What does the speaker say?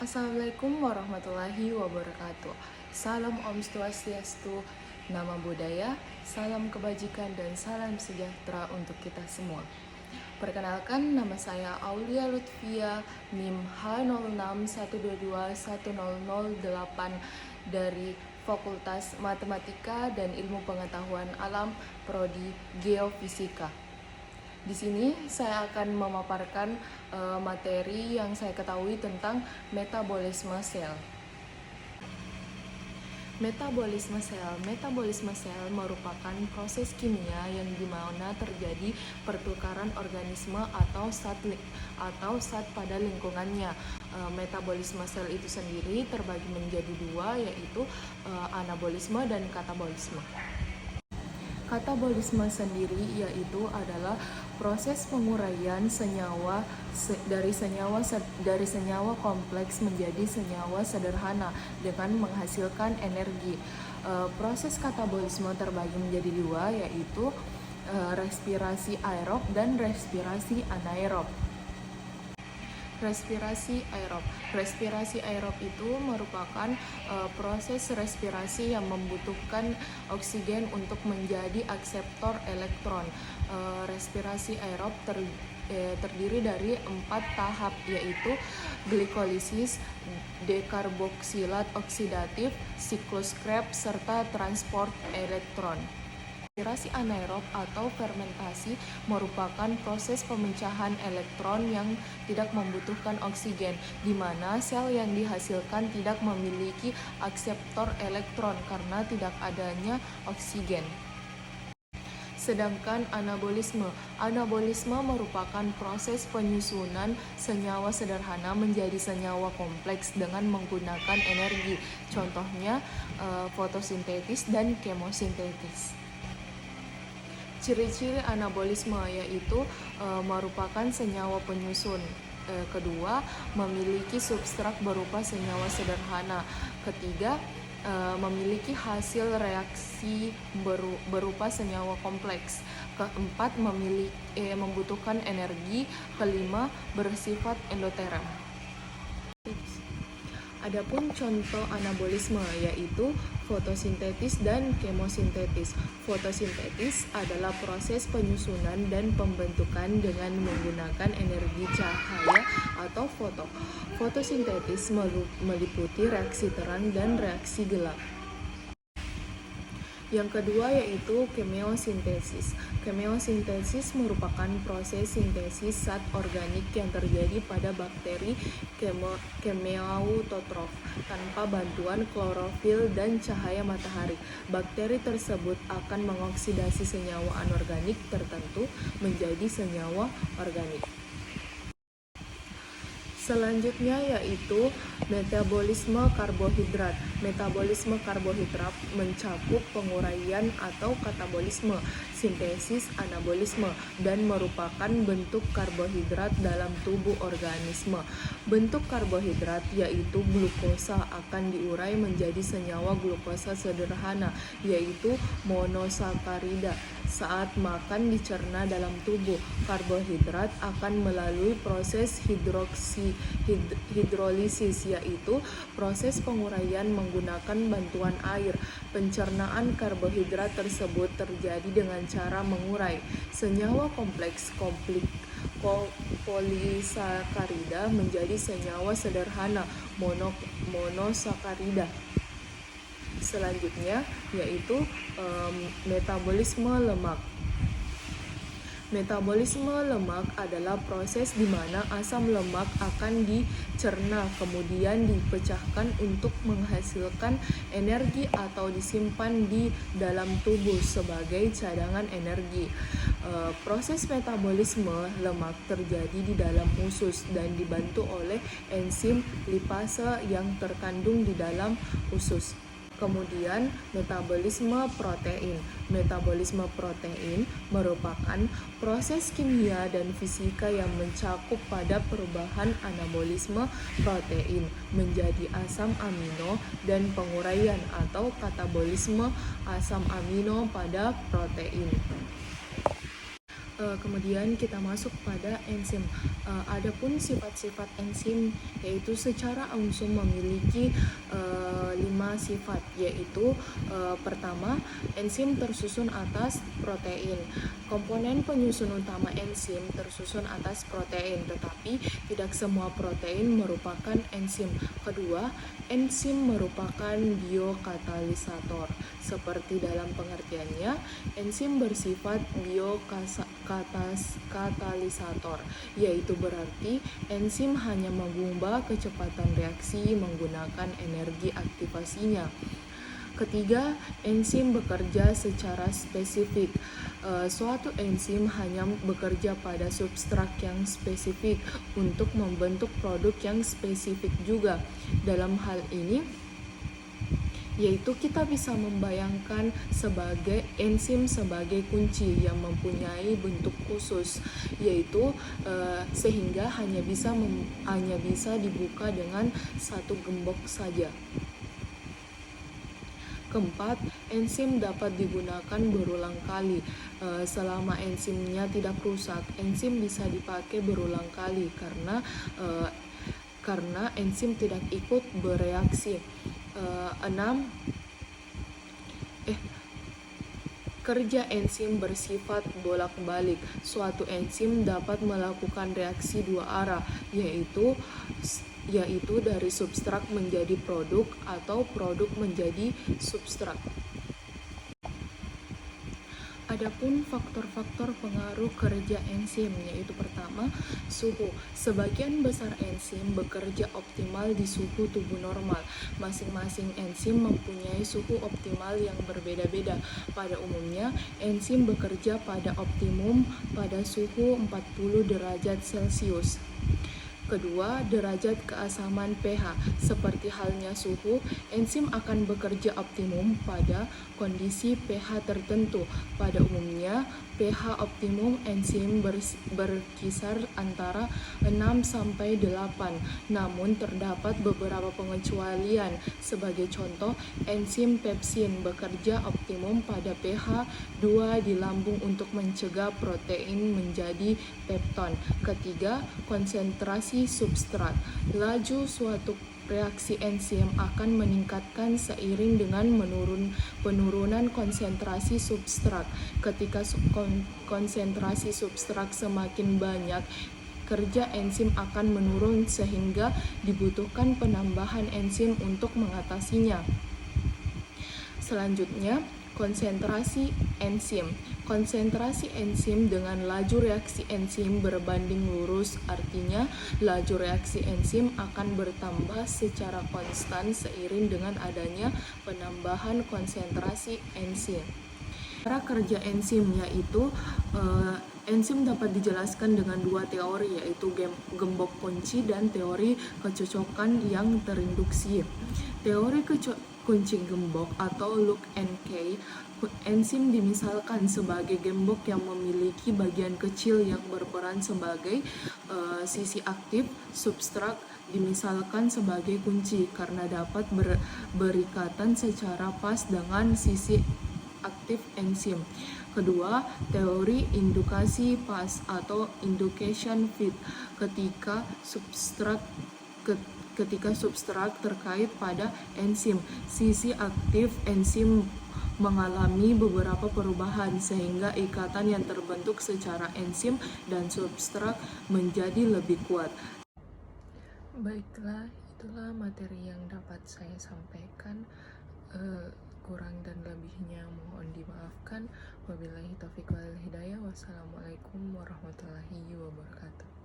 Assalamualaikum warahmatullahi wabarakatuh. Salam Om Swastiastu, nama budaya, salam kebajikan dan salam sejahtera untuk kita semua. Perkenalkan, nama saya Aulia Lutfia, NIM H0612210008 dari Fakultas Matematika dan Ilmu Pengetahuan Alam, Prodi Geofisika. Di sini saya akan memaparkan materi yang saya ketahui tentang metabolisme sel. Metabolisme sel merupakan proses kimia yang dimana terjadi pertukaran organisme atau zat pada lingkungannya. Metabolisme sel itu sendiri terbagi menjadi dua, yaitu anabolisme dan katabolisme. Katabolisme sendiri yaitu adalah proses penguraian senyawa dari senyawa kompleks menjadi senyawa sederhana dengan menghasilkan energi. Proses katabolisme terbagi menjadi dua, yaitu respirasi aerob dan respirasi anaerob. Respirasi aerob itu merupakan proses respirasi yang membutuhkan oksigen untuk menjadi akseptor elektron. Respirasi aerob terdiri dari 4 tahap, yaitu glikolisis, dekarboksilat oksidatif, siklus Krebs, serta transport elektron. Respirasi anaerob atau fermentasi merupakan proses pemecahan elektron yang tidak membutuhkan oksigen, di mana sel yang dihasilkan tidak memiliki akseptor elektron karena tidak adanya oksigen. Sedangkan anabolisme merupakan proses penyusunan senyawa sederhana menjadi senyawa kompleks dengan menggunakan energi, contohnya fotosintesis dan kemosintesis. Ciri-ciri anabolisme yaitu merupakan senyawa penyusun. Kedua, memiliki substrat berupa senyawa sederhana. Ketiga, memiliki hasil reaksi berupa senyawa kompleks. Keempat, membutuhkan energi. Kelima, bersifat endoterm. Adapun contoh anabolisme yaitu fotosintesis dan kemosintesis. Fotosintesis adalah proses penyusunan dan pembentukan dengan menggunakan energi cahaya atau foto. Fotosintesis meliputi reaksi terang dan reaksi gelap. Yang kedua yaitu kemosintesis. Kemosintesis merupakan proses sintesis zat organik yang terjadi pada bakteri kemoautotrof tanpa bantuan klorofil dan cahaya matahari. Bakteri tersebut akan mengoksidasi senyawa anorganik tertentu menjadi senyawa organik. Selanjutnya yaitu metabolisme karbohidrat. Metabolisme karbohidrat mencakup penguraian atau katabolisme, sintesis, anabolisme, dan merupakan bentuk karbohidrat dalam tubuh organisme. Bentuk karbohidrat yaitu glukosa akan diurai menjadi senyawa glukosa sederhana, yaitu monosakarida. Saat makan dicerna dalam tubuh, karbohidrat akan melalui proses hidrolisis, yaitu proses penguraian menggunakan bantuan air. Pencernaan karbohidrat tersebut terjadi dengan cara mengurai senyawa kompleks polisakarida menjadi senyawa sederhana monosakarida. Selanjutnya yaitu metabolisme lemak. Metabolisme lemak adalah proses di mana asam lemak akan dicerna kemudian dipecahkan untuk menghasilkan energi atau disimpan di dalam tubuh sebagai cadangan energi. Proses metabolisme lemak terjadi di dalam usus dan dibantu oleh enzim lipase yang terkandung di dalam usus. Kemudian metabolisme protein. Metabolisme protein merupakan proses kimia dan fisika yang mencakup pada perubahan anabolisme protein menjadi asam amino dan penguraian atau katabolisme asam amino pada protein. Kemudian kita masuk pada enzim. Adapun sifat-sifat enzim yaitu secara umum memiliki 5 sifat, yaitu pertama, enzim tersusun atas protein. Komponen penyusun utama enzim tersusun atas protein, tetapi tidak semua protein merupakan enzim. Kedua, enzim merupakan biokatalisator. Seperti dalam pengertiannya, enzim bersifat biokatalisator, yaitu berarti enzim hanya mengubah kecepatan reaksi menggunakan energi aktivasinya. Ketiga, enzim bekerja secara spesifik. Suatu enzim hanya bekerja pada substrat yang spesifik untuk membentuk produk yang spesifik juga. Dalam hal ini, yaitu kita bisa membayangkan sebagai enzim sebagai kunci yang mempunyai bentuk khusus, yaitu sehingga hanya bisa dibuka dengan satu gembok saja. Keempat, enzim dapat digunakan berulang kali. Selama enzimnya tidak rusak, enzim bisa dipakai berulang kali karena enzim tidak ikut bereaksi. 6. Kerja enzim bersifat bolak-balik. Suatu enzim dapat melakukan reaksi dua arah, yaitu dari substrat menjadi produk atau produk menjadi substrat. Adapun faktor-faktor pengaruh kerja enzim, yaitu pertama, suhu. Sebagian besar enzim bekerja optimal di suhu tubuh normal. Masing-masing enzim mempunyai suhu optimal yang berbeda-beda. Pada umumnya, enzim bekerja pada optimum pada suhu 40 derajat Celcius. Kedua, derajat keasaman pH. Seperti halnya suhu, enzim akan bekerja optimum pada kondisi pH tertentu. Pada umumnya, pH optimum enzim berkisar antara 6 sampai 8. Namun terdapat beberapa pengecualian. Sebagai contoh, enzim pepsin bekerja optimum pada pH 2 di lambung untuk mencegah protein menjadi pepton. Ketiga, konsentrasi substrat. Laju suatu reaksi enzim akan meningkatkan seiring dengan penurunan konsentrasi substrat. Ketika konsentrasi substrat semakin banyak, kerja enzim akan menurun sehingga dibutuhkan penambahan enzim untuk mengatasinya. Selanjutnya, konsentrasi enzim. Konsentrasi enzim dengan laju reaksi enzim berbanding lurus, artinya laju reaksi enzim akan bertambah secara konstan seiring dengan adanya penambahan konsentrasi enzim. Cara kerja enzim yaitu enzim dapat dijelaskan dengan dua teori, yaitu gembok kunci dan teori kecocokan yang terinduksi. Teori kunci gembok atau lock and key, enzim dimisalkan sebagai gembok yang memiliki bagian kecil yang berperan sebagai sisi aktif. Substrat dimisalkan sebagai kunci karena dapat berikatan secara pas dengan sisi aktif enzim. Kedua, teori indukasi pas atau induction fit, ketika substrat terkait pada enzim, sisi aktif enzim mengalami beberapa perubahan sehingga ikatan yang terbentuk secara enzim dan substrat menjadi lebih kuat. Baiklah, itulah materi yang dapat saya sampaikan. Kurang dan lebihnya mohon dimaafkan. Wabillahi taufiq wal hidayah. Wassalamualaikum warahmatullahi wabarakatuh.